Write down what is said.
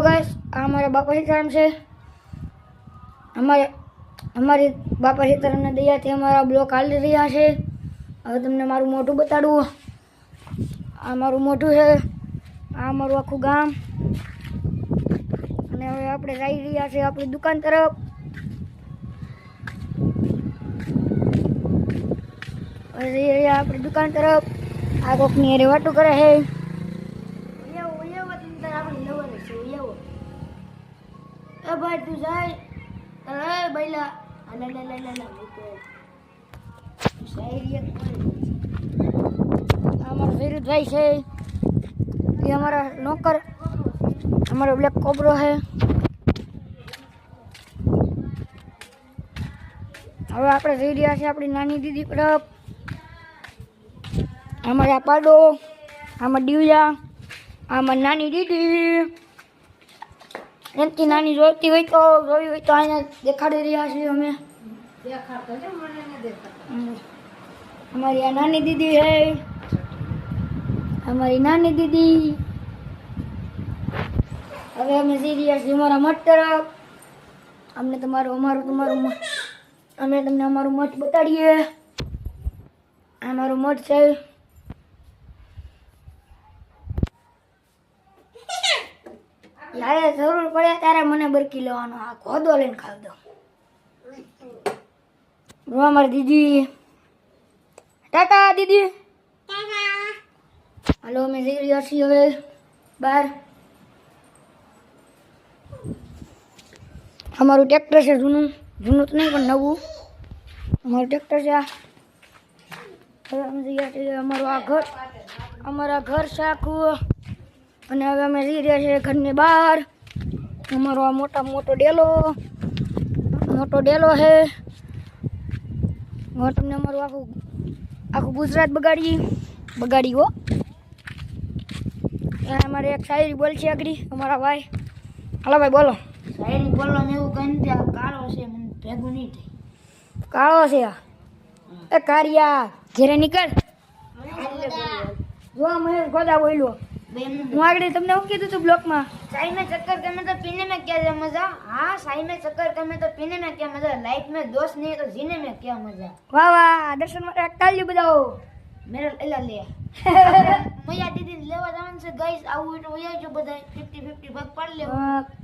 Guys हमारे बापा सीताराम से हमारे बापा सीताराम ने दया थी हमारा ब्लॉक हाल रहा है। હવે તમને મારું મોઢું બતાડું। આ મારું મોઢું છે, આ મારું આખું ગામ। અને હવે આપણે જઈ રહ્યા છે આપણી દુકાન તરફ। હવે જઈ રહ્યા આપણી દુકાન તરફ। આ કોકની હારે વાતું કરે છે। भाई तू जाए अरे बैला अला ला ला ला ला शायरी हमारा विरुद्ध भाई है, ये हमारा नौकर हमारा ब्लैक कोबरा है। હવે આપણે જઈ રહ્યા છે આપણી નાની દીદી તરફ। અમારા પાડો, આમાં દીવલા, આમાં નાની દીદી। એનથી નાની જોઈતી હોય તો જોઈ હોય તો અહીંયા દેખાડી રહ્યા છીએ અમે। हमारी यहाँ नानी दीदी है, हमारी नानी दीदी। હવે અમે જઈ રહ્યા છીએ અમારા મઠ તરફ। અમને અમે તમને અમારું મઠ બતાડીએ। આ મારું મઠ છે। જ્યારે જરૂર પડે ત્યારે મને બરકી લેવાનો, આ ખોદો લઈને ખાવી દો। અમારી દીદી, ટાટા દીદી। હાલો અમે જઈ રહ્યા છીએ હવે બહાર। અમારું ટ્રેક્ટર છે જૂનું તો નહીં પણ નવું અમારું ટ્રેક્ટર છે। હવે અમે જઈ રહ્યા છીએ અમારા ઘર છે આખું। અને હવે અમે જઈ રહ્યા છીએ ઘરની બહાર। અમારો આ મોટો ડેલો છે। હું તમને અમારું આખું ગુજરાત બગાડી હો। અમારે એક શાયરી બોલ છે આગળ અમારા ભાઈ। હાલો ભાઈ બોલો। શાયરી બોલવાનું એવું કઈ નથી, આ કાળો છે મને ભેગું નહીં થાય। કાળો છે આ એ કારિયા ઘેરે નીકળ। જો મહેશ ગોદા બોલ્યો। હું આગળ તમને શું કીધું તું બ્લોકમાં? चाय में चक्कर करने तो पीने में क्या मजा। हाँ चाय में चक्कर करने तो पीने में क्या मजा, लाइफ में दोस्त नहीं है तो जीने में क्या मजा। વાહ વાહ, દર્શન માટે તાળી બજાવો। मेरा एला ले मजा दीदी लेवा जवान से गाइस आવું એટલે વયા જો બધાય 50-50 ભાગ પાડ લેવો।